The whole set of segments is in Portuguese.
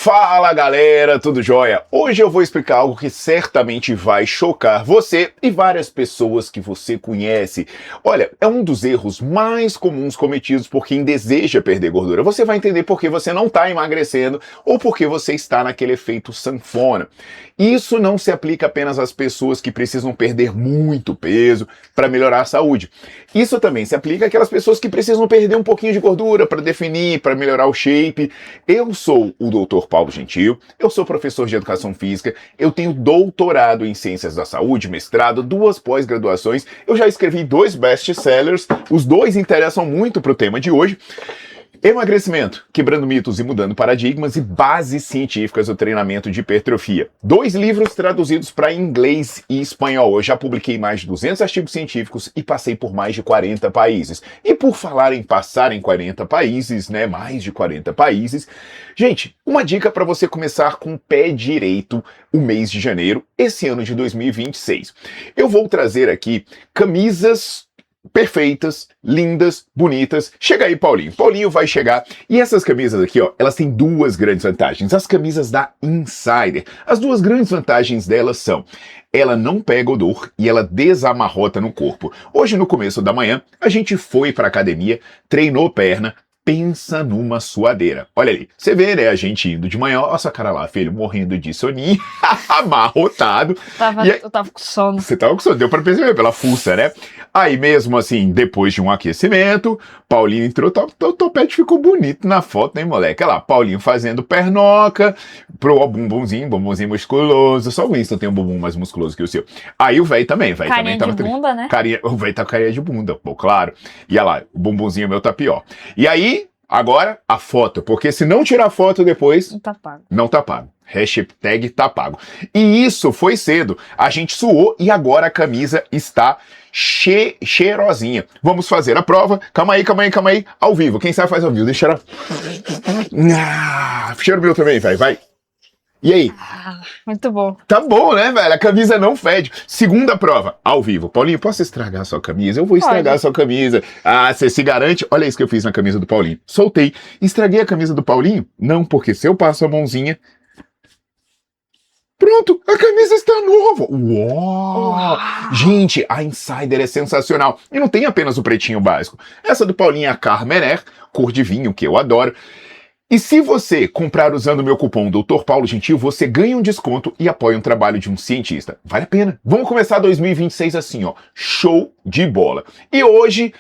Fala galera, tudo jóia? Hoje eu vou explicar algo que certamente vai chocar você e várias pessoas que você conhece. Olha, é um dos erros mais comuns cometidos por quem deseja perder gordura. Você vai entender por que você não está emagrecendo ou por que você está naquele efeito sanfona. Isso não se aplica apenas às pessoas que precisam perder muito peso para melhorar a saúde. Isso também se aplica àquelas pessoas que precisam perder um pouquinho de gordura para definir, para melhorar o shape. Eu sou o Dr. Paulo Gentil, eu sou professor de Educação Física, eu tenho doutorado em Ciências da Saúde, mestrado, 2 pós-graduações, eu já escrevi 2 best-sellers, os 2 interessam muito para o tema de hoje. Emagrecimento, quebrando mitos e mudando paradigmas e bases científicas do treinamento de hipertrofia. 2 livros traduzidos para inglês e espanhol. Eu já publiquei mais de 200 artigos científicos e passei por mais de 40 países. E por falar em passar em 40 países, né, mais de 40 países, gente, uma dica para você começar com o pé direito o mês de janeiro, esse ano de 2026. Eu vou trazer aqui camisas perfeitas, lindas, bonitas. Chega aí, Paulinho. Paulinho vai chegar. E essas camisas aqui, ó, elas têm 2 grandes vantagens. As camisas da Insider. As 2 grandes vantagens delas são: ela não pega odor e ela desamarrota no corpo. Hoje, no começo da manhã, a gente foi pra academia, treinou perna. Pensa numa suadeira. Olha ali, você vê, né, a gente indo de manhã, olha essa cara lá, filho, morrendo de soninho, amarrotado. Eu tava com sono. Você tava com sono, deu pra perceber pela fuça, né? Aí mesmo assim, depois de um aquecimento, Paulinho entrou, o topete ficou bonito na foto, hein, moleque? Olha lá, Paulinho fazendo pernoca, pro bumbumzinho musculoso, só o Winston tem um bumbum mais musculoso que o seu. Aí o velho também, Carinha tava... de bunda, né? O velho tá com carinha de bunda, pô, claro. E olha lá, o bumbumzinho meu tá pior. E aí, agora, a foto, porque se não tirar foto depois... Não tá pago. Não tá pago. Hashtag tá pago. E isso foi cedo. A gente suou e agora a camisa está cheirosinha. Vamos fazer a prova. Calma aí. Ao vivo. Quem sabe faz ao vivo. Deixa ela... cheiro meu também, velho. Vai. E aí? Muito bom. Tá bom, né, velho? A camisa não fede. Segunda prova, ao vivo. Paulinho, posso estragar a sua camisa? Eu vou estragar a sua camisa. Ah, você se garante? Olha isso que eu fiz na camisa do Paulinho. Soltei. Estraguei a camisa do Paulinho? Não, porque se eu passo a mãozinha... Pronto, a camisa está nova. Uau! Gente, a Insider é sensacional. E não tem apenas o pretinho básico. Essa do Paulinho é a Carmener, cor de vinho, que eu adoro. E se você comprar usando o meu cupom Dr. Paulo Gentil, você ganha um desconto e apoia um trabalho de um cientista. Vale a pena. Vamos começar 2026 assim, ó. Show de bola. E hoje...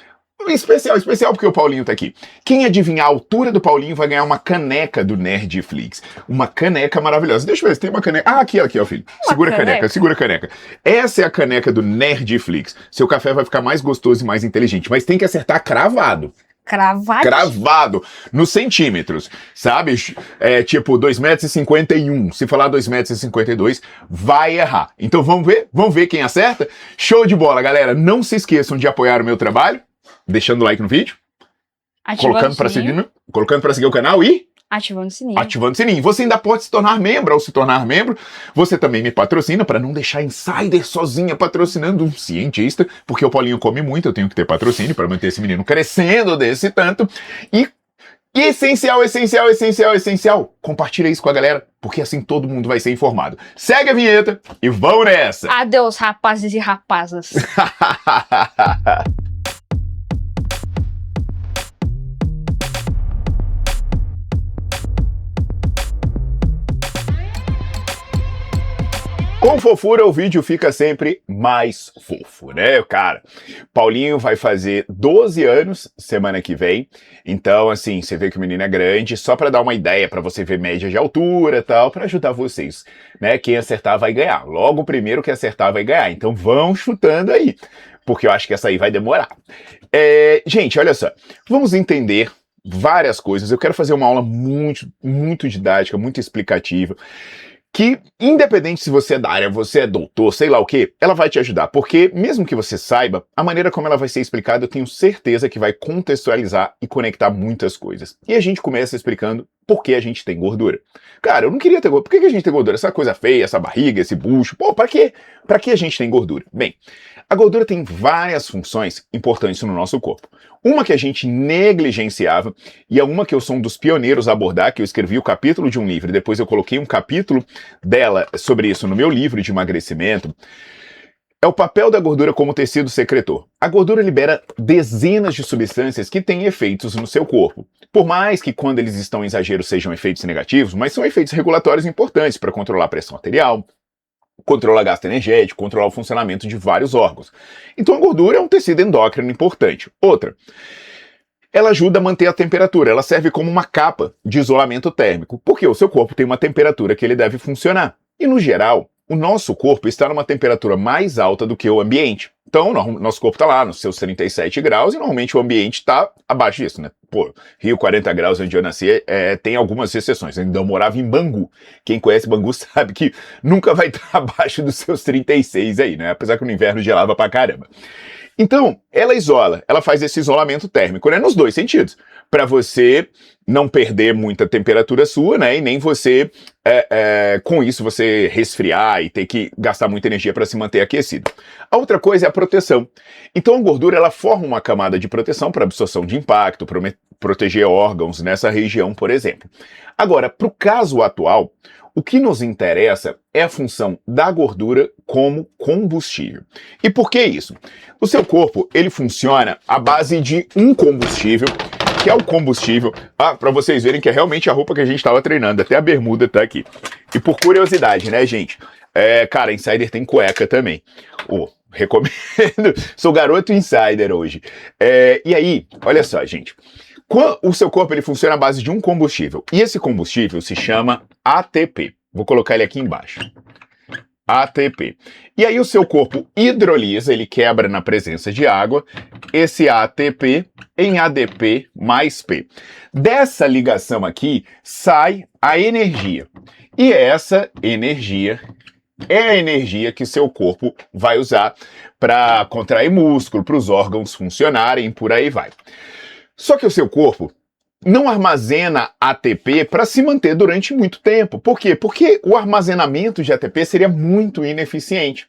Especial porque o Paulinho tá aqui. Quem adivinhar a altura do Paulinho vai ganhar uma caneca do Nerdflix. Uma caneca maravilhosa. Deixa eu ver se tem uma caneca. Ah, aqui, ó, filho. Segura a caneca. Essa é a caneca do Nerdflix. Seu café vai ficar mais gostoso e mais inteligente, mas tem que acertar cravado. Cravado nos centímetros, sabe? É tipo 2,51 m. Se falar 2,52 m, vai errar. Então vamos ver quem acerta? Show de bola, galera. Não se esqueçam de apoiar o meu trabalho, deixando o like no vídeo, colocando para seguir o canal e ativando o sininho. Você ainda pode se tornar membro. Ao se tornar membro, você também me patrocina para não deixar a Insider sozinha patrocinando um cientista, porque o Paulinho come muito, eu tenho que ter patrocínio para manter esse menino crescendo desse tanto. E essencial, compartilha isso com a galera, porque assim todo mundo vai ser informado. Segue a vinheta e vamos nessa! Adeus, rapazes e rapazas. Com fofura, o vídeo fica sempre mais fofo, né, cara? Paulinho vai fazer 12 anos semana que vem. Então, assim, você vê que o menino é grande. Só pra dar uma ideia, pra você ver média de altura e tal, pra ajudar vocês, né? Quem acertar vai ganhar. Logo o primeiro que acertar vai ganhar. Então vão chutando aí, porque eu acho que essa aí vai demorar. Gente, olha só. Vamos entender várias coisas. Eu quero fazer uma aula muito didática, muito explicativa, que, independente se você é da área, você é doutor, sei lá o que, ela vai te ajudar, porque mesmo que você saiba, a maneira como ela vai ser explicada, eu tenho certeza que vai contextualizar e conectar muitas coisas. E a gente começa explicando por que a gente tem gordura. Cara, eu não queria ter gordura. Por que a gente tem gordura? Essa coisa feia, essa barriga, esse bucho. Pô, pra quê? Pra que a gente tem gordura? Bem, A gordura tem várias funções importantes no nosso corpo. Uma que a gente negligenciava, e é uma que eu sou um dos pioneiros a abordar, que eu escrevi o capítulo de um livro, e depois eu coloquei um capítulo dela sobre isso no meu livro de emagrecimento, é o papel da gordura como tecido secretor. A gordura libera dezenas de substâncias que têm efeitos no seu corpo. Por mais que quando eles estão em exagero sejam efeitos negativos, mas são efeitos regulatórios importantes para controlar a pressão arterial, controlar gasto energético, controlar o funcionamento de vários órgãos. Então a gordura é um tecido endócrino importante. Outra, ela ajuda a manter a temperatura, ela serve como uma capa de isolamento térmico, porque o seu corpo tem uma temperatura que ele deve funcionar. E no geral, o nosso corpo está numa temperatura mais alta do que o ambiente. Então, nosso corpo está lá nos seus 37 graus e normalmente o ambiente está abaixo disso, né? Pô, Rio 40 graus, onde eu nasci, tem algumas exceções. Eu morava em Bangu. Quem conhece Bangu sabe que nunca vai estar abaixo dos seus 36 aí, né? Apesar que no inverno gelava pra caramba. Então, ela isola, ela faz esse isolamento térmico, né? Nos dois sentidos. Para você não perder muita temperatura sua, né? E nem você, com isso, você resfriar e ter que gastar muita energia para se manter aquecido. A outra coisa é a proteção. Então a gordura, ela forma uma camada de proteção para absorção de impacto, para proteger órgãos nessa região, por exemplo. Agora, para o caso atual, o que nos interessa é a função da gordura como combustível. E por que isso? O seu corpo, ele funciona à base de um combustível, que é o combustível, para vocês verem que é realmente a roupa que a gente estava treinando, até a bermuda tá aqui. E por curiosidade, né, gente? Cara, Insider tem cueca também. Recomendo, sou garoto Insider hoje. E aí, olha só, gente. O seu corpo ele funciona à base de um combustível, e esse combustível se chama ATP. Vou colocar ele aqui embaixo. ATP. E aí o seu corpo hidrolisa, ele quebra na presença de água, esse ATP em ADP mais P. Dessa ligação aqui sai a energia. E essa energia é a energia que seu corpo vai usar para contrair músculo, para os órgãos funcionarem, por aí vai. Só que o seu corpo não armazena ATP para se manter durante muito tempo. Por quê? Porque o armazenamento de ATP seria muito ineficiente.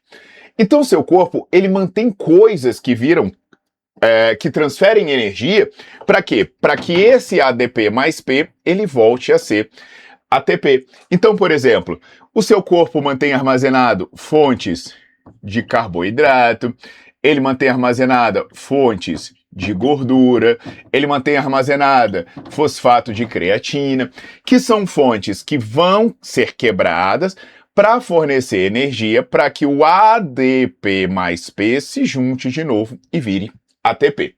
Então o seu corpo, ele mantém coisas que que transferem energia, para quê? Para que esse ADP mais P, ele volte a ser ATP. Então, por exemplo, o seu corpo mantém armazenado fontes de carboidrato, ele mantém armazenada fontes de gordura, ele mantém armazenada fosfato de creatina, que são fontes que vão ser quebradas para fornecer energia para que o ADP mais P se junte de novo e vire ATP.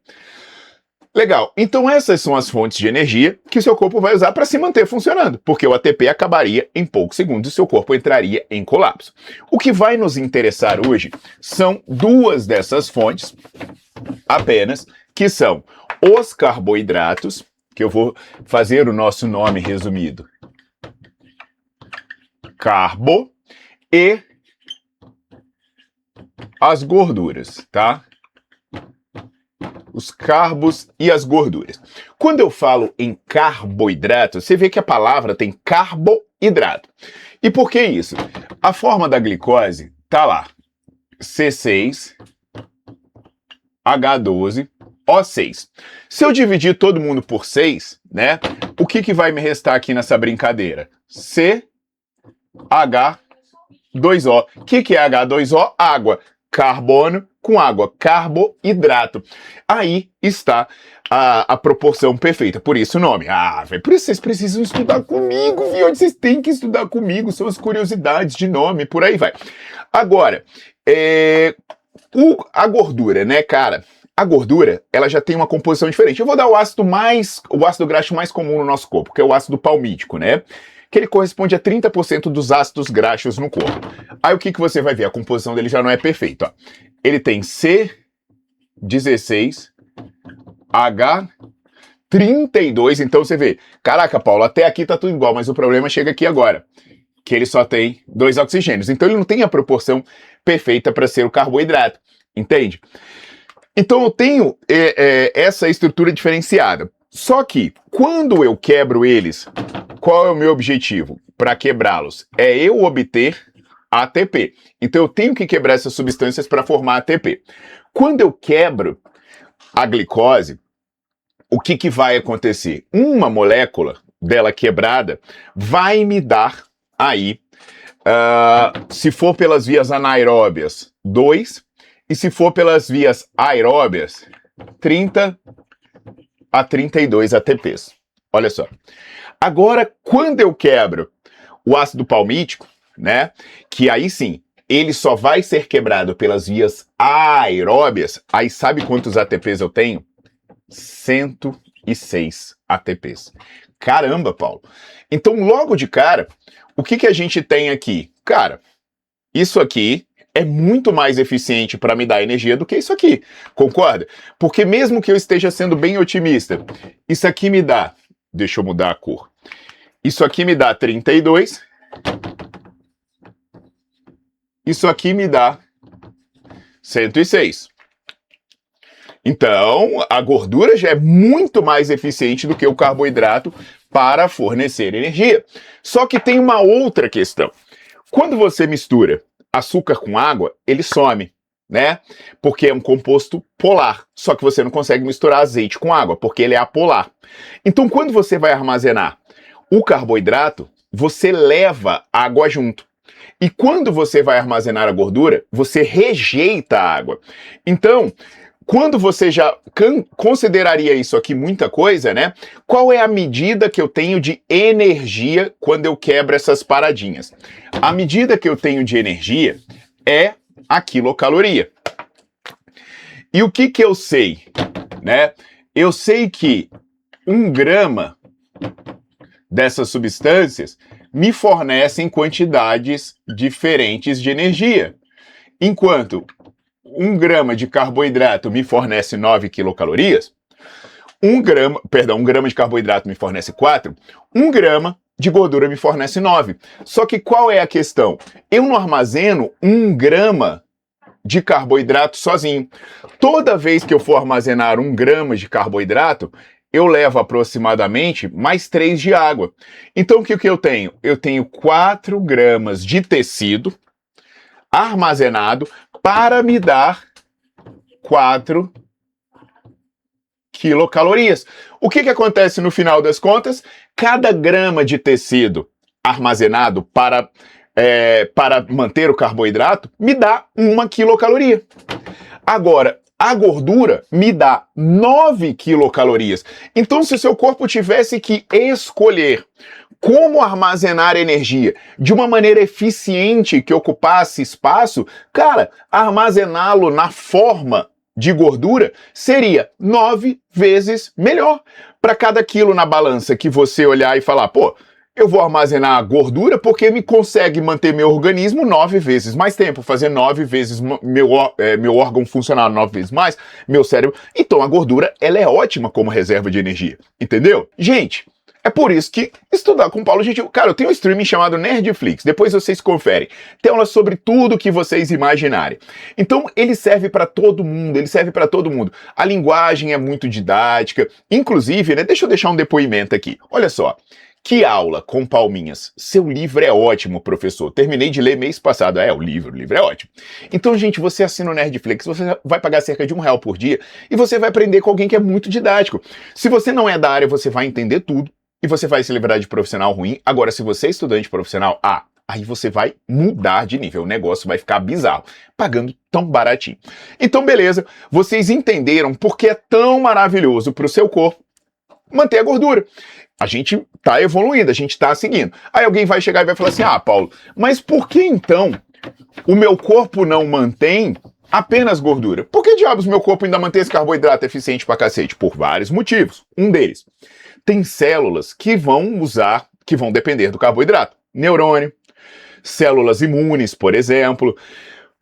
Legal, então essas são as fontes de energia que o seu corpo vai usar para se manter funcionando, porque o ATP acabaria em poucos segundos e seu corpo entraria em colapso. O que vai nos interessar hoje são duas dessas fontes apenas, que são os carboidratos, que eu vou fazer o nosso nome resumido, carbo, e as gorduras, tá? Os carbos e as gorduras. Quando eu falo em carboidrato, você vê que a palavra tem carboidrato. E por que isso? A forma da glicose tá lá, C6H12O6. Se eu dividir todo mundo por 6, né? O que vai me restar aqui nessa brincadeira? CH2O. O que é H2O? Água. Carbono com água, carboidrato. Aí está a proporção perfeita, por isso o nome. Velho, por isso vocês precisam estudar comigo, viu? Vocês têm que estudar comigo, são as curiosidades de nome, por aí vai. Agora, a gordura, né, cara? A gordura, ela já tem uma composição diferente. Eu vou dar o ácido graxo mais comum no nosso corpo, que é o ácido palmítico, né? Que ele corresponde a 30% dos ácidos graxos no corpo. Aí o que você vai ver? A composição dele já não é perfeita. Ó. Ele tem C16H32, então você vê, caraca, Paulo, até aqui tá tudo igual, mas o problema chega aqui agora, que ele só tem 2 oxigênios. Então ele não tem a proporção perfeita para ser o carboidrato, entende? Então eu tenho essa estrutura diferenciada. Só que, quando eu quebro eles, qual é o meu objetivo para quebrá-los? É eu obter ATP. Então eu tenho que quebrar essas substâncias para formar ATP. Quando eu quebro a glicose, o que vai acontecer? Uma molécula dela quebrada vai me dar aí, se for pelas vias anaeróbias, 2, e se for pelas vias aeróbias, 30 a 32 ATPs. Olha só. Agora, quando eu quebro o ácido palmítico, né, que aí sim, ele só vai ser quebrado pelas vias aeróbias, aí sabe quantos ATPs eu tenho? 106 ATPs. Caramba, Paulo. Então, logo de cara, o que a gente tem aqui? Cara, isso aqui é muito mais eficiente para me dar energia do que isso aqui, concorda? Porque mesmo que eu esteja sendo bem otimista, isso aqui me dá, deixa eu mudar a cor, isso aqui me dá 32, isso aqui me dá 106. Então, a gordura já é muito mais eficiente do que o carboidrato para fornecer energia. Só que tem uma outra questão. Quando você mistura açúcar com água, ele some, né? Porque é um composto polar. Só que você não consegue misturar azeite com água, porque ele é apolar. Então, quando você vai armazenar o carboidrato, você leva água junto. E quando você vai armazenar a gordura, você rejeita a água. Então, quando você já consideraria isso aqui muita coisa, né? Qual é a medida que eu tenho de energia quando eu quebro essas paradinhas? A medida que eu tenho de energia é a quilocaloria. E o que eu sei, né? Eu sei que 1 grama dessas substâncias me fornecem quantidades diferentes de energia. Enquanto 1 grama de carboidrato me fornece 9 quilocalorias, 1 grama de carboidrato me fornece 4, 1 grama de gordura me fornece 9. Só que qual é a questão? Eu não armazeno 1 grama de carboidrato sozinho. Toda vez que eu for armazenar 1 grama de carboidrato, eu levo aproximadamente mais 3 de água. Então o que eu tenho? Eu tenho 4 gramas de tecido armazenado para me dar 4 quilocalorias. O que acontece no final das contas? Cada grama de tecido armazenado para manter o carboidrato me dá 1 quilocaloria. Agora, a gordura me dá 9 quilocalorias. Então, se o seu corpo tivesse que escolher como armazenar energia de uma maneira eficiente que ocupasse espaço, cara, armazená-lo na forma de gordura seria 9 vezes melhor. Para cada quilo na balança que você olhar e falar, pô, eu vou armazenar a gordura porque me consegue manter meu organismo 9 vezes mais tempo, fazer 9 vezes meu órgão funcionar 9 vezes mais, meu cérebro. Então a gordura, ela é ótima como reserva de energia, entendeu? Gente, é por isso que estudar com o Paulo Gentil... Cara, eu tenho um streaming chamado Nerdflix, depois vocês conferem. Tem aula sobre tudo que vocês imaginarem. Então, ele serve para todo mundo, A linguagem é muito didática. Inclusive, né, deixa eu deixar um depoimento aqui. Olha só, que aula com palminhas. Seu livro é ótimo, professor. Terminei de ler mês passado. O livro é ótimo. Então, gente, você assina o Nerdflix, você vai pagar cerca de R$1 por dia e você vai aprender com alguém que é muito didático. Se você não é da área, você vai entender tudo. E você vai se livrar de profissional ruim. Agora, se você é estudante profissional, aí você vai mudar de nível. O negócio vai ficar bizarro, pagando tão baratinho. Então, beleza. Vocês entenderam por que é tão maravilhoso para o seu corpo manter a gordura. A gente tá evoluindo, a gente tá seguindo. Aí alguém vai chegar e vai falar assim, Paulo, mas por que então o meu corpo não mantém apenas gordura? Por que diabos meu corpo ainda mantém esse carboidrato eficiente pra cacete? Por vários motivos. Um deles, tem células que vão depender do carboidrato. Neurônio, células imunes, por exemplo.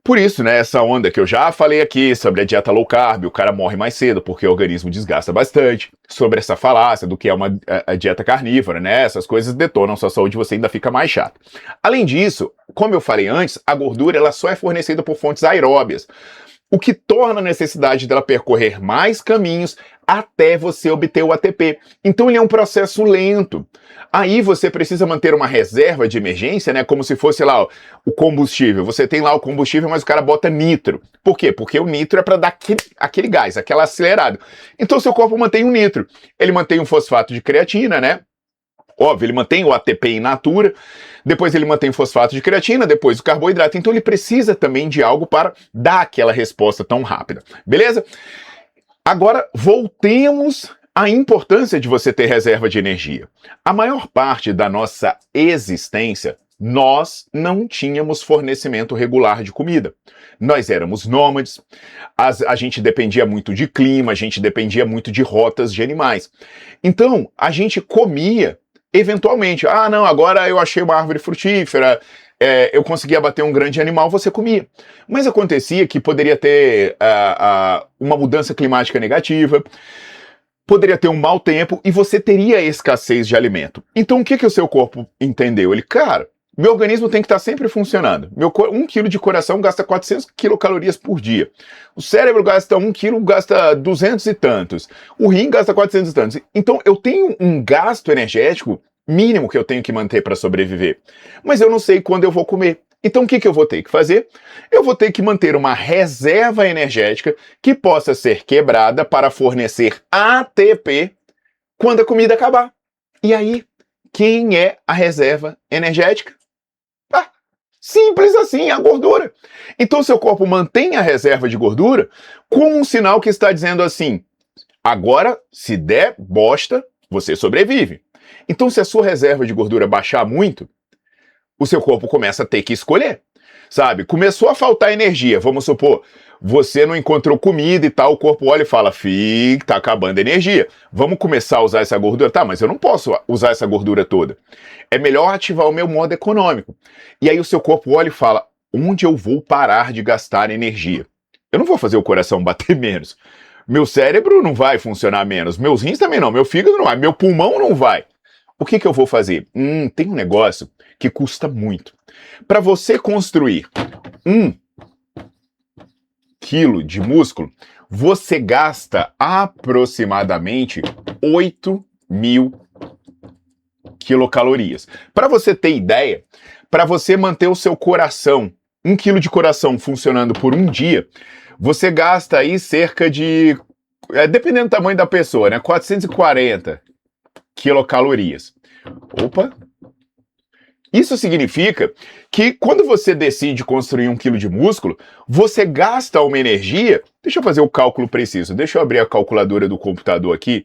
Por isso, né, essa onda que eu já falei aqui sobre a dieta low carb, o cara morre mais cedo porque o organismo desgasta bastante. Sobre essa falácia do que é a dieta carnívora, né, essas coisas detonam sua saúde e você ainda fica mais chato. Além disso, como eu falei antes, a gordura ela só é fornecida por fontes aeróbias. o que torna a necessidade dela percorrer mais caminhos até você obter o ATP. Então ele é um processo lento. Aí você precisa manter uma reserva de emergência, né? Como se fosse lá o combustível. Você tem lá o combustível, mas o cara bota nitro. Por quê? Porque o nitro é para dar aquele gás, aquela acelerada. Então seu corpo mantém o nitro. Ele mantém o fosfato de creatina, né? Óbvio, ele mantém o ATP in natura, depois ele mantém o fosfato de creatina, depois o carboidrato. Então ele precisa também de algo para dar aquela resposta tão rápida. Beleza? Agora, voltemos à importância de você ter reserva de energia. A maior parte da nossa existência, nós não tínhamos fornecimento regular de comida. Nós éramos nômades, a gente dependia muito de clima, a gente dependia muito de rotas de animais. Então, a gente comia eventualmente. Ah, não, agora eu achei uma árvore frutífera, eu consegui abater um grande animal, você comia. Mas acontecia que poderia ter uma mudança climática negativa, poderia ter um mau tempo e você teria escassez de alimento. Então o que o seu corpo entendeu? Ele, cara, meu organismo tem que estar sempre funcionando. 1 quilo de coração gasta 400 quilocalorias por dia. O cérebro gasta 1 quilo, gasta 200 e tantos. O rim gasta 400 e tantos. Então eu tenho um gasto energético mínimo que eu tenho que manter para sobreviver. Mas eu não sei quando eu vou comer. Então o que eu vou ter que fazer? Eu vou ter que manter uma reserva energética que possa ser quebrada para fornecer ATP quando a comida acabar. E aí, quem é a reserva energética? Simples assim, a gordura. Então seu corpo mantém a reserva de gordura como um sinal que está dizendo assim, agora, se der bosta, você sobrevive. Então se a sua reserva de gordura baixar muito, o seu corpo começa a ter que escolher, sabe? Começou a faltar energia, vamos supor, você não encontrou comida e tal, o corpo olha e fala, tá acabando a energia, vamos começar a usar essa gordura? Tá, mas eu não posso usar essa gordura toda. É melhor ativar o meu modo econômico. E aí o seu corpo olha e fala, onde eu vou parar de gastar energia? Eu não vou fazer o coração bater menos. Meu cérebro não vai funcionar menos, meus rins também não, meu fígado não vai, meu pulmão não vai. O que eu vou fazer? Tem um negócio que custa muito. Para você construir 1 quilo de músculo, você gasta aproximadamente 8.000 quilocalorias. Para você ter ideia, para você manter o seu coração, 1 quilo de coração funcionando por um dia, você gasta aí cerca de, dependendo do tamanho da pessoa, né, 440 quilocalorias. Opa! Isso significa que quando você decide construir 1 quilo de músculo, você gasta uma energia. Deixa eu fazer o cálculo preciso. Deixa eu abrir a calculadora do computador aqui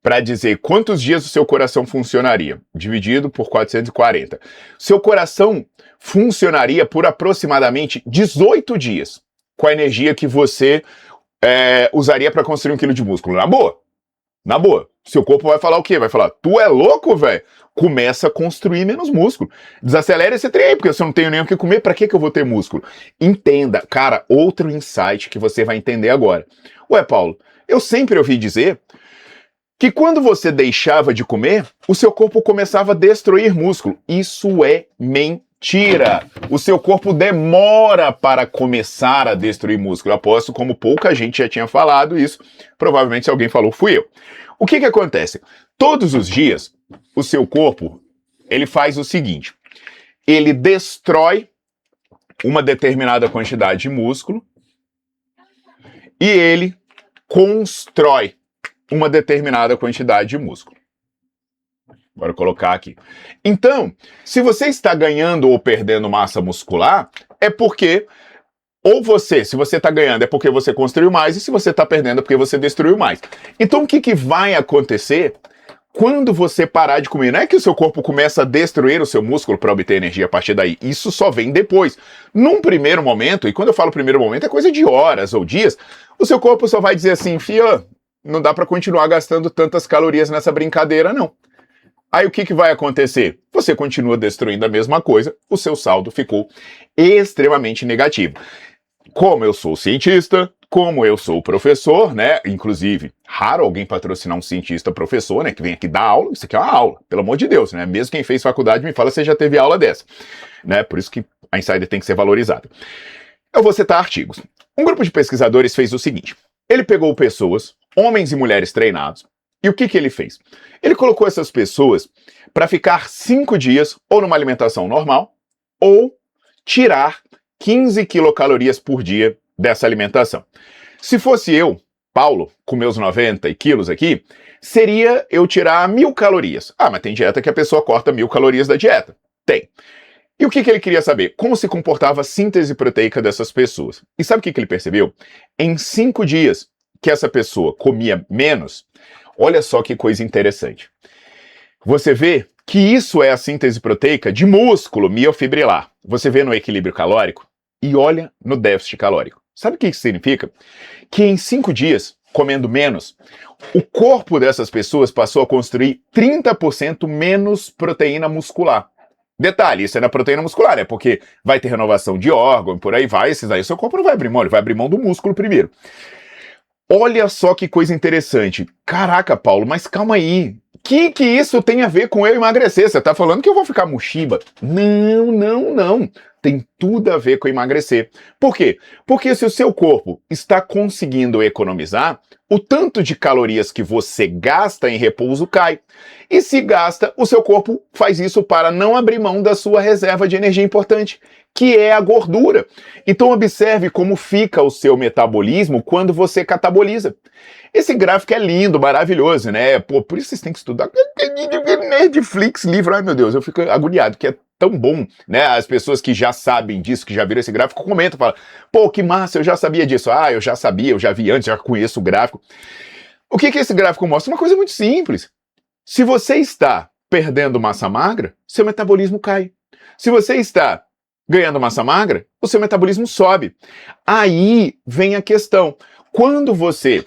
para dizer quantos dias o seu coração funcionaria, dividido por 440. Seu coração funcionaria por aproximadamente 18 dias, com a energia que você usaria para construir 1 quilo de músculo. Na boa. Na boa. Seu corpo vai falar o quê? Vai falar, tu é louco, velho? Começa a construir menos músculo. Desacelera esse trem aí, porque se eu não tenho nem o que comer, pra que eu vou ter músculo? Entenda, cara, outro insight que você vai entender agora. Ué, Paulo, eu sempre ouvi dizer que quando você deixava de comer, o seu corpo começava a destruir músculo. Isso é mentira. O seu corpo demora para começar a destruir músculo. Eu aposto, como pouca gente já tinha falado isso, provavelmente se alguém falou, fui eu. O que acontece? Todos os dias, o seu corpo, ele faz o seguinte, ele destrói uma determinada quantidade de músculo e ele constrói uma determinada quantidade de músculo. Bora colocar aqui. Então, se você está ganhando ou perdendo massa muscular, é porque, ou você, se você está ganhando é porque você construiu mais, e se você está perdendo é porque você destruiu mais. Então o que vai acontecer quando você parar de comer? Não é que o seu corpo começa a destruir o seu músculo para obter energia a partir daí. Isso só vem depois. Num primeiro momento, e quando eu falo primeiro momento é coisa de horas ou dias, o seu corpo só vai dizer assim, fia, não dá para continuar gastando tantas calorias nessa brincadeira, não. Aí o que vai acontecer? Você continua destruindo a mesma coisa, o seu saldo ficou extremamente negativo. Como eu sou cientista, como eu sou professor, né? Inclusive, raro alguém patrocinar um cientista professor, né? Que vem aqui dar aula. Isso aqui é uma aula, pelo amor de Deus, né? Mesmo quem fez faculdade me fala se já teve aula dessa, né? Por isso que a Insider tem que ser valorizada. Eu vou citar artigos. Um grupo de pesquisadores fez o seguinte. Ele pegou pessoas, homens e mulheres treinados, e o que ele fez? Ele colocou essas pessoas para ficar 5 dias ou numa alimentação normal, ou tirar 15 quilocalorias por dia dessa alimentação. Se fosse eu, Paulo, com meus 90 quilos aqui, seria eu tirar 1.000 calorias. Ah, mas tem dieta que a pessoa corta 1.000 calorias da dieta. Tem. E o que ele queria saber? Como se comportava a síntese proteica dessas pessoas. E sabe o que ele percebeu? Em 5 dias que essa pessoa comia menos, olha só que coisa interessante. Você vê que isso é a síntese proteica de músculo miofibrilar. Você vê no equilíbrio calórico e olha no déficit calórico. Sabe o que isso significa? Que em 5 dias, comendo menos, o corpo dessas pessoas passou a construir 30% menos proteína muscular. Detalhe, isso é na proteína muscular, né? Porque vai ter renovação de órgão, por aí vai, esses aí o seu corpo não vai abrir mão, ele vai abrir mão do músculo primeiro. Olha só que coisa interessante. Caraca, Paulo, mas calma aí. Que isso tem a ver com eu emagrecer? Você tá falando que eu vou ficar mochiba? Não. Tem tudo a ver com emagrecer. Por quê? Porque se o seu corpo está conseguindo economizar, o tanto de calorias que você gasta em repouso cai. E se gasta, o seu corpo faz isso para não abrir mão da sua reserva de energia importante, que é a gordura. Então observe como fica o seu metabolismo quando você cataboliza. Esse gráfico é lindo, maravilhoso, né? Pô, por isso vocês têm que estudar. Netflix, livro, ai meu Deus, eu fico agoniado, que é tão bom, né? As pessoas que já sabem disso, que já viram esse gráfico, comentam, falam, pô, que massa, eu já sabia disso. Ah, eu já sabia, eu já vi antes, já conheço o gráfico. O que esse gráfico mostra? Uma coisa muito simples. Se você está perdendo massa magra, seu metabolismo cai. Se você está ganhando massa magra, o seu metabolismo sobe. Aí vem a questão. Quando você...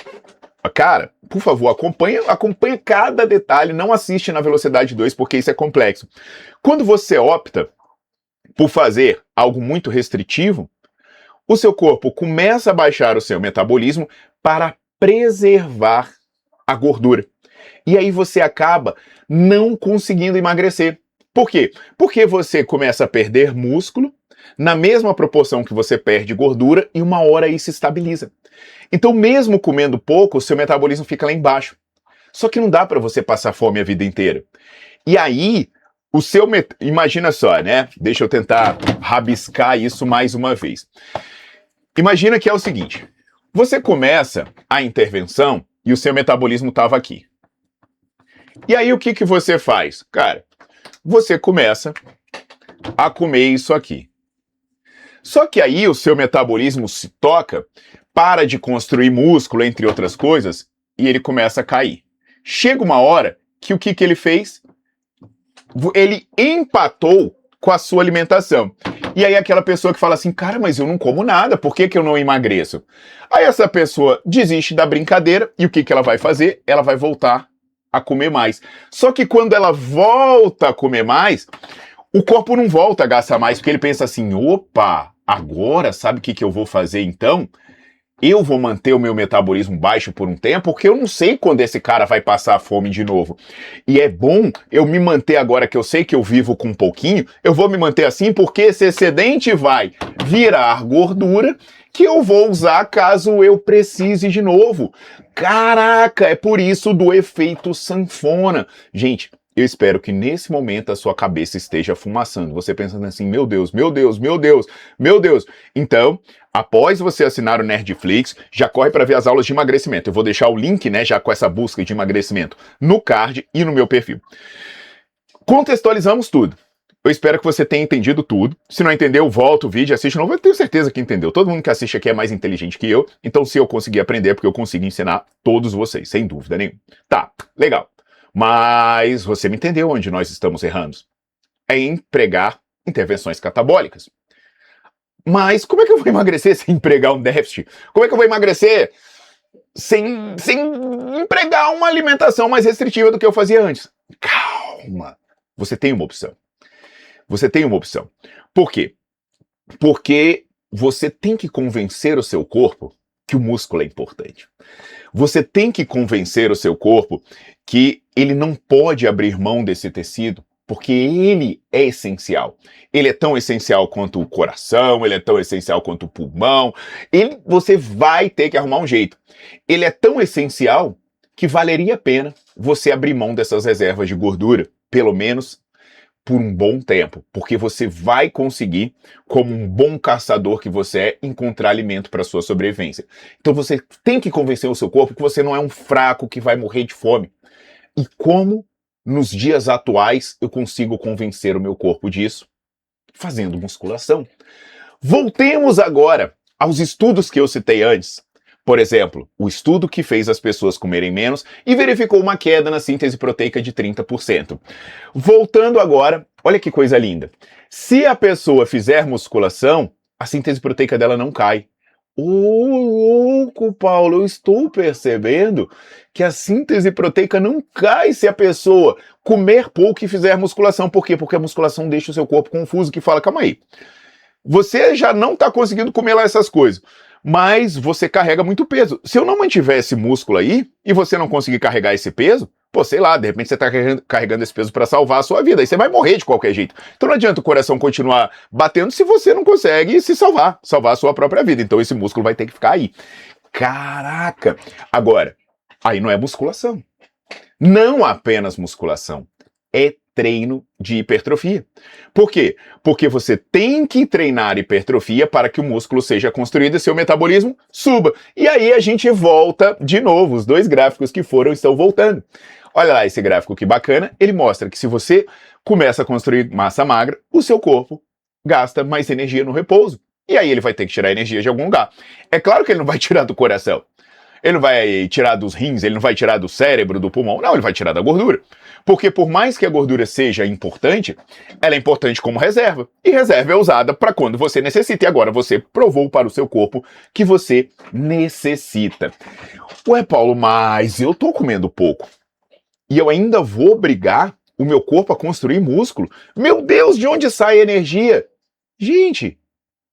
Cara, por favor, acompanha cada detalhe, não assiste na velocidade 2, porque isso é complexo. Quando você opta por fazer algo muito restritivo, o seu corpo começa a baixar o seu metabolismo para preservar a gordura. E aí você acaba não conseguindo emagrecer. Por quê? Porque você começa a perder músculo na mesma proporção que você perde gordura e uma hora isso se estabiliza. Então, mesmo comendo pouco, o seu metabolismo fica lá embaixo. Só que não dá para você passar fome a vida inteira. E aí, o seu... Imagina só, né? Deixa eu tentar rabiscar isso mais uma vez. Imagina que é o seguinte. Você começa a intervenção e o seu metabolismo estava aqui. E aí, o que você faz? Cara, você começa a comer isso aqui. Só que aí o seu metabolismo se toca, para de construir músculo, entre outras coisas, e ele começa a cair. Chega uma hora que o que ele fez? Ele empatou com a sua alimentação. E aí aquela pessoa que fala assim, cara, mas eu não como nada, por que eu não emagreço? Aí essa pessoa desiste da brincadeira, e o que ela vai fazer? Ela vai voltar a comer mais. Só que quando ela volta a comer mais, o corpo não volta a gastar mais, porque ele pensa assim, opa, agora sabe o que eu vou fazer então? Eu vou manter o meu metabolismo baixo por um tempo, porque eu não sei quando esse cara vai passar fome de novo. E é bom eu me manter agora que eu sei que eu vivo com um pouquinho, eu vou me manter assim porque esse excedente vai virar gordura que eu vou usar caso eu precise de novo. Caraca, é por isso do efeito sanfona. Gente, eu espero que nesse momento a sua cabeça esteja fumaçando. Você pensando assim, meu Deus. Então, após você assinar o Nerdflix, já corre para ver as aulas de emagrecimento. Eu vou deixar o link, né, já com essa busca de emagrecimento, no card e no meu perfil. Contextualizamos tudo. Eu espero que você tenha entendido tudo. Se não entendeu, volta o vídeo, assiste de novo. Eu tenho certeza que entendeu. Todo mundo que assiste aqui é mais inteligente que eu. Então, se eu conseguir aprender, é porque eu consigo ensinar todos vocês, sem dúvida nenhuma. Tá, legal. Mas você me entendeu onde nós estamos errando. É empregar intervenções catabólicas. Mas como é que eu vou emagrecer sem empregar um déficit? Como é que eu vou emagrecer sem empregar uma alimentação mais restritiva do que eu fazia antes? Calma. Você tem uma opção. Por quê? Porque você tem que convencer o seu corpo que o músculo é importante. Você tem que convencer o seu corpo que ele não pode abrir mão desse tecido porque ele é essencial. Ele é tão essencial quanto o coração, ele é tão essencial quanto o pulmão. Você vai ter que arrumar um jeito. Ele é tão essencial que valeria a pena você abrir mão dessas reservas de gordura, pelo menos por um bom tempo, porque você vai conseguir, como um bom caçador que você é, encontrar alimento para sua sobrevivência. Então você tem que convencer o seu corpo que você não é um fraco que vai morrer de fome. E como nos dias atuais eu consigo convencer o meu corpo disso? Fazendo musculação. Voltemos agora aos estudos que eu citei antes. Por exemplo, o estudo que fez as pessoas comerem menos e verificou uma queda na síntese proteica de 30%. Voltando agora, olha que coisa linda. Se a pessoa fizer musculação, a síntese proteica dela não cai. Ô, louco, Paulo, eu estou percebendo que a síntese proteica não cai se a pessoa comer pouco e fizer musculação. Por quê? Porque a musculação deixa o seu corpo confuso, que fala, calma aí, você já não está conseguindo comer lá essas coisas, mas você carrega muito peso. Se eu não mantiver esse músculo aí, e você não conseguir carregar esse peso, pô, sei lá, de repente você está carregando esse peso para salvar a sua vida, aí você vai morrer de qualquer jeito. Então não adianta o coração continuar batendo se você não consegue se salvar a sua própria vida. Então esse músculo vai ter que ficar aí. Caraca! Agora, aí não é musculação. Não apenas musculação. É treino de hipertrofia. Por quê? Porque você tem que treinar hipertrofia para que o músculo seja construído e seu metabolismo suba. E aí a gente volta de novo, os dois gráficos que foram estão voltando. Olha lá esse gráfico que bacana, ele mostra que se você começa a construir massa magra, o seu corpo gasta mais energia no repouso. E aí ele vai ter que tirar energia de algum lugar. É claro que ele não vai tirar do coração. Ele não vai tirar dos rins, ele não vai tirar do cérebro, do pulmão, não, ele vai tirar da gordura. Porque por mais que a gordura seja importante, ela é importante como reserva. E reserva é usada para quando você necessita. E agora você provou para o seu corpo que você necessita. Ué, Paulo, mas eu tô comendo pouco. E eu ainda vou obrigar o meu corpo a construir músculo? Meu Deus, de onde sai a energia? Gente,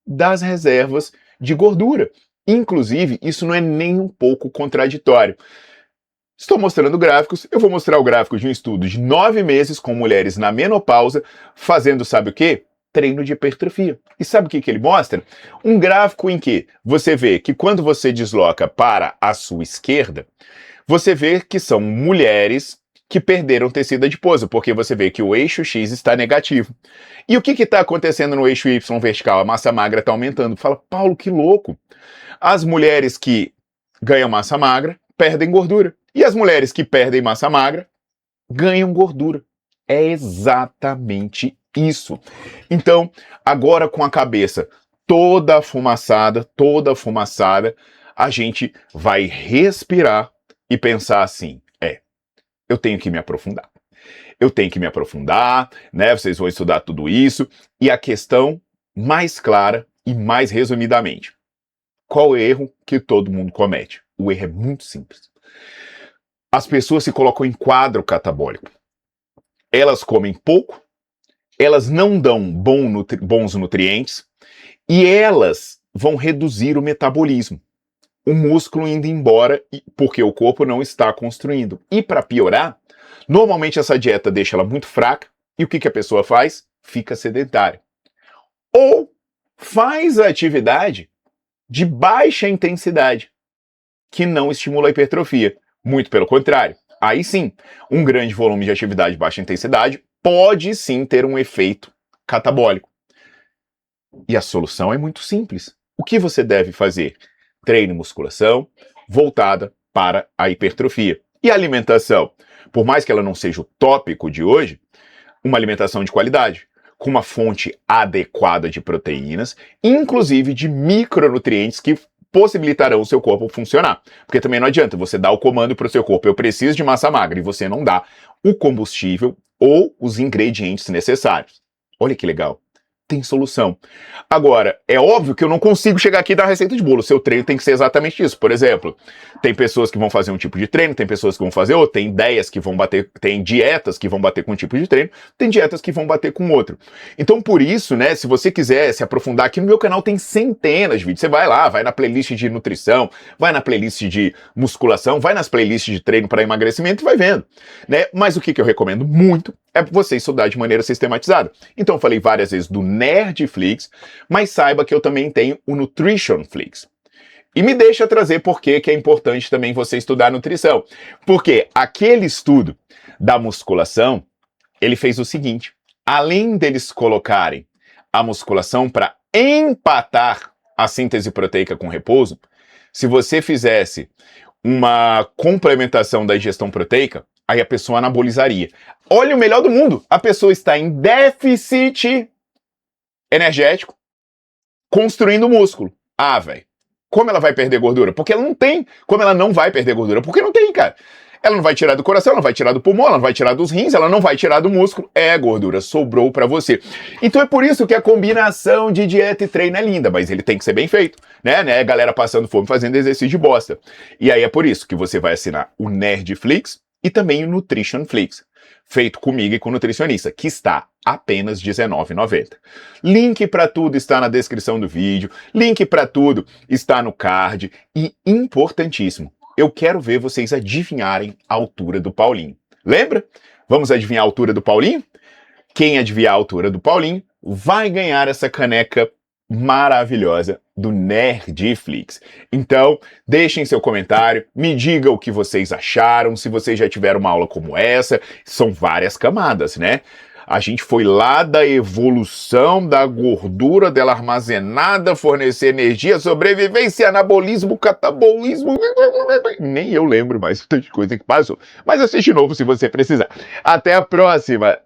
das reservas de gordura. Inclusive, isso não é nem um pouco contraditório. Estou mostrando gráficos, eu vou mostrar o gráfico de um estudo de 9 meses com mulheres na menopausa, fazendo sabe o quê? Treino de hipertrofia. E sabe o que ele mostra? Um gráfico em que você vê que quando você desloca para a sua esquerda, você vê que são mulheres que perderam tecido adiposo, porque você vê que o eixo X está negativo. E o que está acontecendo no eixo Y vertical? A massa magra está aumentando. Fala, Paulo, que louco! As mulheres que ganham massa magra perdem gordura. E as mulheres que perdem massa magra ganham gordura. É exatamente isso. Então, agora com a cabeça toda afumaçada, a gente vai respirar e pensar assim, eu tenho que me aprofundar. Eu tenho que me aprofundar, né? Vocês vão estudar tudo isso. E a questão mais clara e mais resumidamente. Qual é o erro que todo mundo comete? O erro é muito simples. As pessoas se colocam em quadro catabólico. Elas comem pouco, elas não dão bons nutrientes e elas vão reduzir o metabolismo. O músculo indo embora porque o corpo não está construindo. E para piorar, normalmente essa dieta deixa ela muito fraca e o que a pessoa faz? Fica sedentária. Ou faz a atividade de baixa intensidade, que não estimula a hipertrofia. Muito pelo contrário. Aí sim, um grande volume de atividade de baixa intensidade pode sim ter um efeito catabólico. E a solução é muito simples. O que você deve fazer? Treino e musculação voltada para a hipertrofia. E a alimentação? Por mais que ela não seja o tópico de hoje, uma alimentação de qualidade, com uma fonte adequada de proteínas, inclusive de micronutrientes que possibilitarão o seu corpo funcionar. Porque também não adianta você dar o comando para o seu corpo, eu preciso de massa magra, e você não dá o combustível ou os ingredientes necessários. Olha que legal. Tem solução. Agora, é óbvio que eu não consigo chegar aqui e dar receita de bolo. O seu treino tem que ser exatamente isso. Por exemplo, tem pessoas que vão fazer um tipo de treino, tem pessoas que vão fazer outro, tem ideias que vão bater, tem dietas que vão bater com um tipo de treino, tem dietas que vão bater com outro. Então, por isso, né, se você quiser se aprofundar aqui no meu canal, tem centenas de vídeos. Você vai lá, vai na playlist de nutrição, vai na playlist de musculação, vai nas playlists de treino para emagrecimento e vai vendo, né? Mas o que eu recomendo muito é você estudar de maneira sistematizada. Então eu falei várias vezes do Nerdflix, mas saiba que eu também tenho o Nutritionflix. E me deixa trazer por que é importante também você estudar nutrição. Porque aquele estudo da musculação, ele fez o seguinte, além deles colocarem a musculação para empatar a síntese proteica com repouso, se você fizesse uma complementação da ingestão proteica, aí a pessoa anabolizaria. Olha o melhor do mundo, a pessoa está em déficit energético, construindo músculo. Ah, velho, como ela vai perder gordura? Porque ela não tem. Como ela não vai perder gordura? Porque não tem, cara. Ela não vai tirar do coração, ela não vai tirar do pulmão, ela não vai tirar dos rins, ela não vai tirar do músculo. É gordura, sobrou pra você. Então é por isso que a combinação de dieta e treino é linda, mas ele tem que ser bem feito, né? Galera passando fome fazendo exercício de bosta. E aí é por isso que você vai assinar o Nerdflix e também o Nutritionflix, feito comigo e com o nutricionista, que está apenas R$19,90. Link para tudo está na descrição do vídeo, link para tudo está no card e, importantíssimo, eu quero ver vocês adivinharem a altura do Paulinho. Lembra? Vamos adivinhar a altura do Paulinho? Quem adivinhar a altura do Paulinho vai ganhar essa caneca maravilhosa do Nerdflix. Então, deixem seu comentário, me diga o que vocês acharam, se vocês já tiveram uma aula como essa. São várias camadas, né? A gente foi lá da evolução da gordura, dela armazenada, fornecer energia, sobrevivência, anabolismo, catabolismo. Nem eu lembro mais de coisa que passou. Mas assiste de novo se você precisar. Até a próxima!